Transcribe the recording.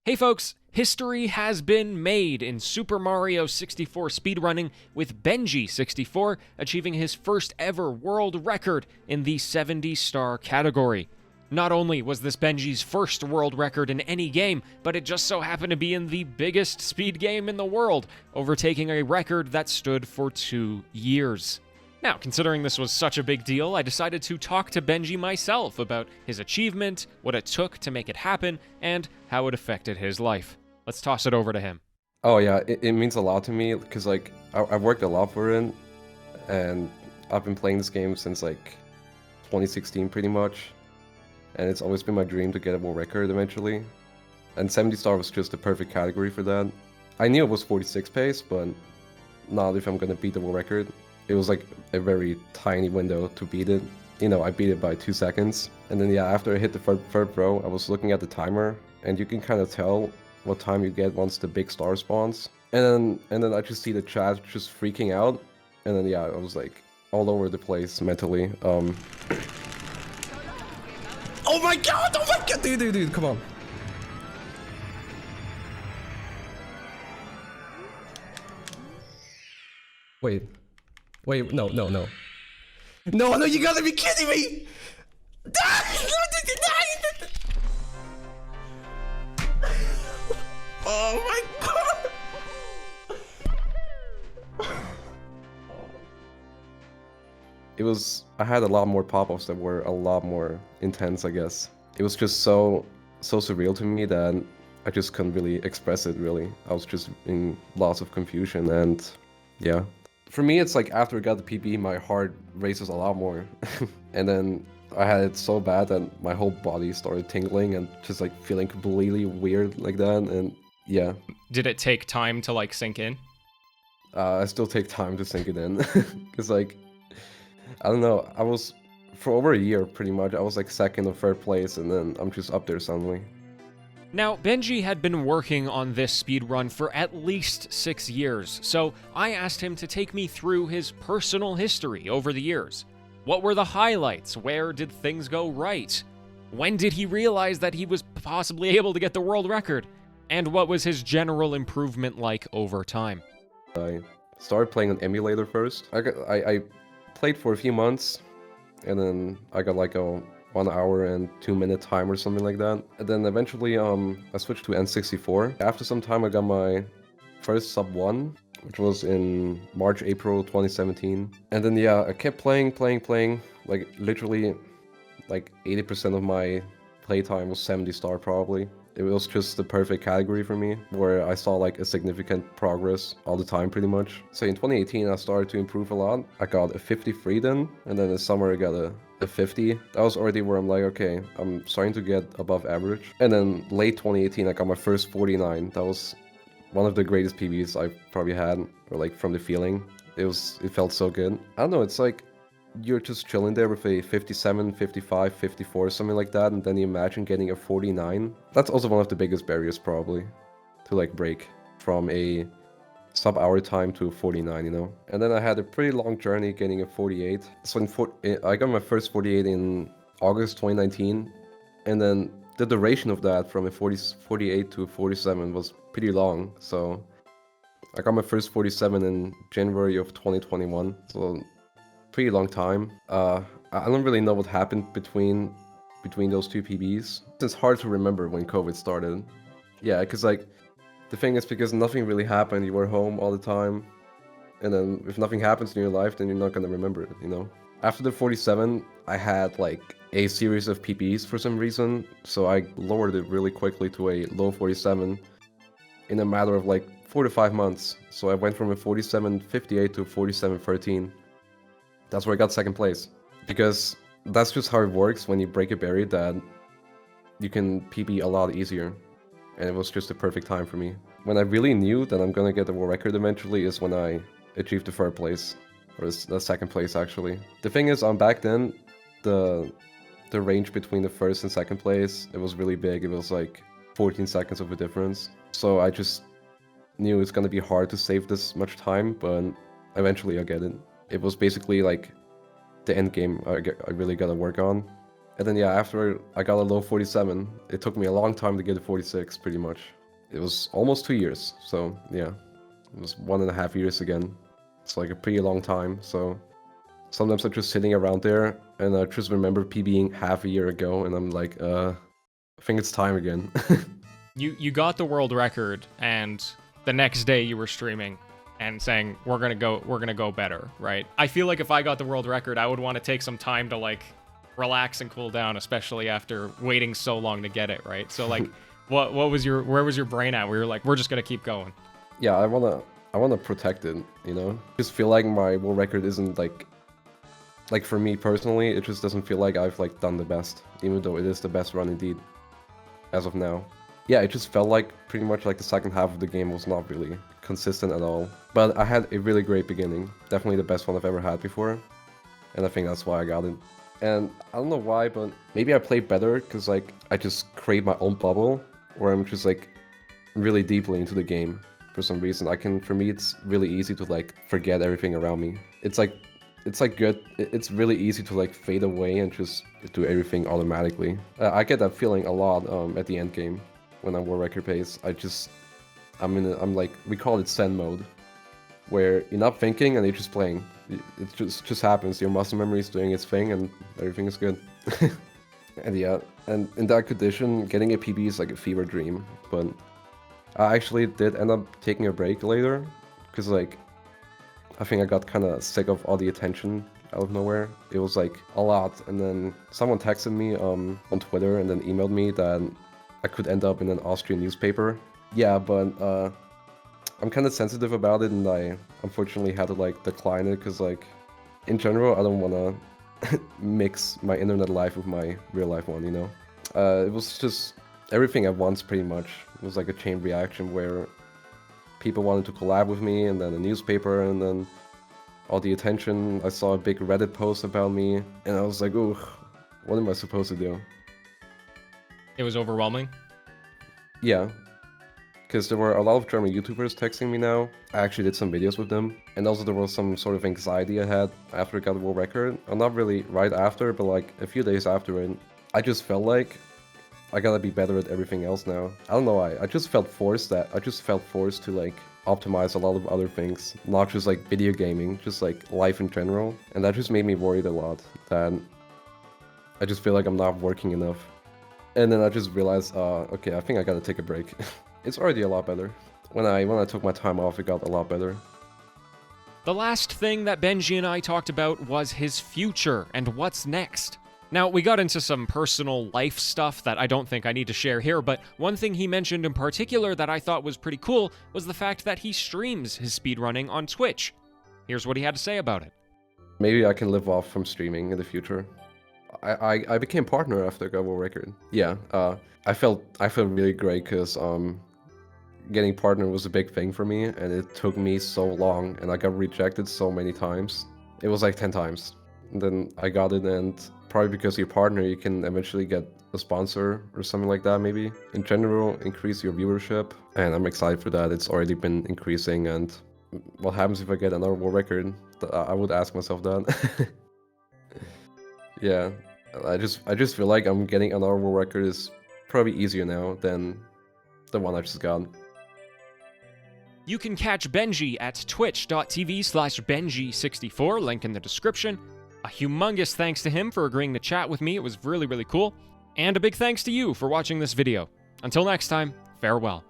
Hey folks, history has been made in Super Mario 64 speedrunning, with Benji64 achieving his first ever world record in the 70-star category. Not only was this Benji's first world record in any game, but it just so happened to be in the biggest speed game in the world, overtaking a record that stood for 2 years. Now, considering this was such a big deal, I decided to talk to Benji myself about his achievement, what it took to make it happen, and how it affected his life. Let's toss it over to him. Oh yeah, it means a lot to me because I've worked a lot for it, and I've been playing this game since 2016 pretty much, and it's always been my dream to get a world record eventually. And 70 star was just the perfect category for that. I knew it was 46 pace, but not if I'm gonna beat the world record. It was like a very tiny window to beat it. You know, I beat it by 2 seconds. And then yeah, after I hit the third row, I was looking at the timer, and you can kind of tell what time you get once the big star spawns. And then I just see the chat just freaking out. And then yeah, I was like all over the place mentally. Oh my god, dude, come on. Wait, no. No, you gotta be kidding me! Oh my god! I had a lot more pop-ups that were a lot more intense, I guess. It was just so surreal to me that I just couldn't really express it, really. I was just in lots of confusion, and yeah. For me, it's like after I got the PB, my heart races a lot more. And then I had it so bad that my whole body started tingling and just like feeling completely weird like that, and yeah. Did it take time to sink in? I still take time to sink it in. Because I don't know, I was, for over a year pretty much, I was like second or third place, and then I'm just up there suddenly. Now, Benji had been working on this speedrun for at least 6 years, so I asked him to take me through his personal history over the years. What were the highlights? Where did things go right? When did he realize that he was possibly able to get the world record? And what was his general improvement like over time? I started playing on emulator first. I played for a few months, and then I got like a 1 hour and 2 minute time or something like that. And then eventually I switched to N64. After some time I got my first sub 1, which was in March, April 2017. And then yeah, I kept playing, like literally like 80% of my playtime was 70 star probably. It was just the perfect category for me, where I saw like a significant progress all the time pretty much. So in 2018 I started to improve a lot. I got a 53 then, and then in summer I got a 50. That was already where I'm like, okay, I'm starting to get above average. And then late 2018 I got my first 49. That was one of the greatest PBs I've probably had, or like from the feeling. It felt so good. I don't know, it's like you're just chilling there with a 57, 55, 54, something like that, and then you imagine getting a 49. That's also one of the biggest barriers probably to like break from a sub-hour time to 49, you know? And then I had a pretty long journey getting a 48. So I got my first 48 in August 2019, and then the duration of that from a 48 to 47 was pretty long. So I got my first 47 in January of 2021, so pretty long time. I don't really know what happened between those two PBs. It's hard to remember when COVID started. Yeah, because like the thing is, because nothing really happened, you were home all the time, and then if nothing happens in your life, then you're not gonna remember it, you know? After the 47, I had like a series of PBs for some reason, so I lowered it really quickly to a low 47 in a matter of like 4 to 5 months. So I went from a 47.58 to a 47.13. That's where I got second place, because that's just how it works when you break a barrier, that you can PB a lot easier, and it was just the perfect time for me. When I really knew that I'm gonna get the world record eventually is when I achieved the third place, or the second place actually. The thing is, back then, the range between the first and second place, it was really big. It was like 14 seconds of a difference. So I just knew it's gonna be hard to save this much time, but eventually I'll get it. It was basically like the end game I really gotta work on. And then yeah, after I got a low 47, it took me a long time to get a 46 pretty much. It was almost 2 years, so yeah. It was 1.5 years again. It's like a pretty long time, so sometimes I'm just sitting around there and I just remember PBing half a year ago and I'm like, I think it's time again. You got the world record, and the next day you were streaming and saying we're gonna go better, right? I feel like if I got the world record, I would want to take some time to like relax and cool down, especially after waiting so long to get it, right? So like, where was your brain at? Where you're like, we're just gonna keep going. Yeah, I wanna protect it, you know? Just feel like my world record isn't like for me personally, it just doesn't feel like I've like done the best, even though it is the best run indeed, as of now. Yeah, it just felt like pretty much like the second half of the game was not really consistent at all. But I had a really great beginning, definitely the best one I've ever had before, and I think that's why I got it. And I don't know why, but maybe I play better because like I just create my own bubble, where I'm just like really deeply into the game for some reason. For me, it's really easy to like forget everything around me. It's good. It's really easy to like fade away and just do everything automatically. I get that feeling a lot at the end game when I'm world record pace. I'm like, we call it Zen mode, where you're not thinking and you're just playing. It just happens. Your muscle memory is doing its thing and everything is good. And yeah, and in that condition, getting a PB is like a fever dream. But I actually did end up taking a break later, because like, I think I got kind of sick of all the attention out of nowhere. It was like a lot, and then someone texted me on Twitter and then emailed me that I could end up in an Austrian newspaper. Yeah, but I'm kind of sensitive about it, and I unfortunately had to like decline it, because like in general I don't want to mix my internet life with my real life one, you know? It was just everything at once pretty much. It was like a chain reaction where people wanted to collab with me, and then a newspaper, and then all the attention. I saw a big Reddit post about me, and I was like, ooh, what am I supposed to do? It was overwhelming. Yeah, because there were a lot of German YouTubers texting me now. I actually did some videos with them, and also there was some sort of anxiety I had after I got the world record. Not really right after, but like a few days after it. I just felt like I gotta be better at everything else now. I don't know why. I just felt forced to like optimize a lot of other things, not just like video gaming, just like life in general. And that just made me worried a lot, that I just feel like I'm not working enough. And then I just realized, okay, I think I gotta take a break. It's already a lot better. When I took my time off, it got a lot better. The last thing that Benji and I talked about was his future and what's next. Now, we got into some personal life stuff that I don't think I need to share here, but one thing he mentioned in particular that I thought was pretty cool was the fact that he streams his speedrunning on Twitch. Here's what he had to say about it. Maybe I can live off from streaming in the future. I became partner after I got world record. Yeah, I felt really great, because getting partner was a big thing for me, and it took me so long, and I got rejected so many times. It was like 10 times. And then I got it, and probably because you're partner, you can eventually get a sponsor or something like that, maybe. In general, increase your viewership, and I'm excited for that. It's already been increasing, and what happens if I get another world record? I would ask myself that. Yeah, I just feel like I'm getting another world record is probably easier now than the one I just got. You can catch Benji at twitch.tv/Benji64, link in the description. A humongous thanks to him for agreeing to chat with me, it was really, really cool. And a big thanks to you for watching this video. Until next time, farewell.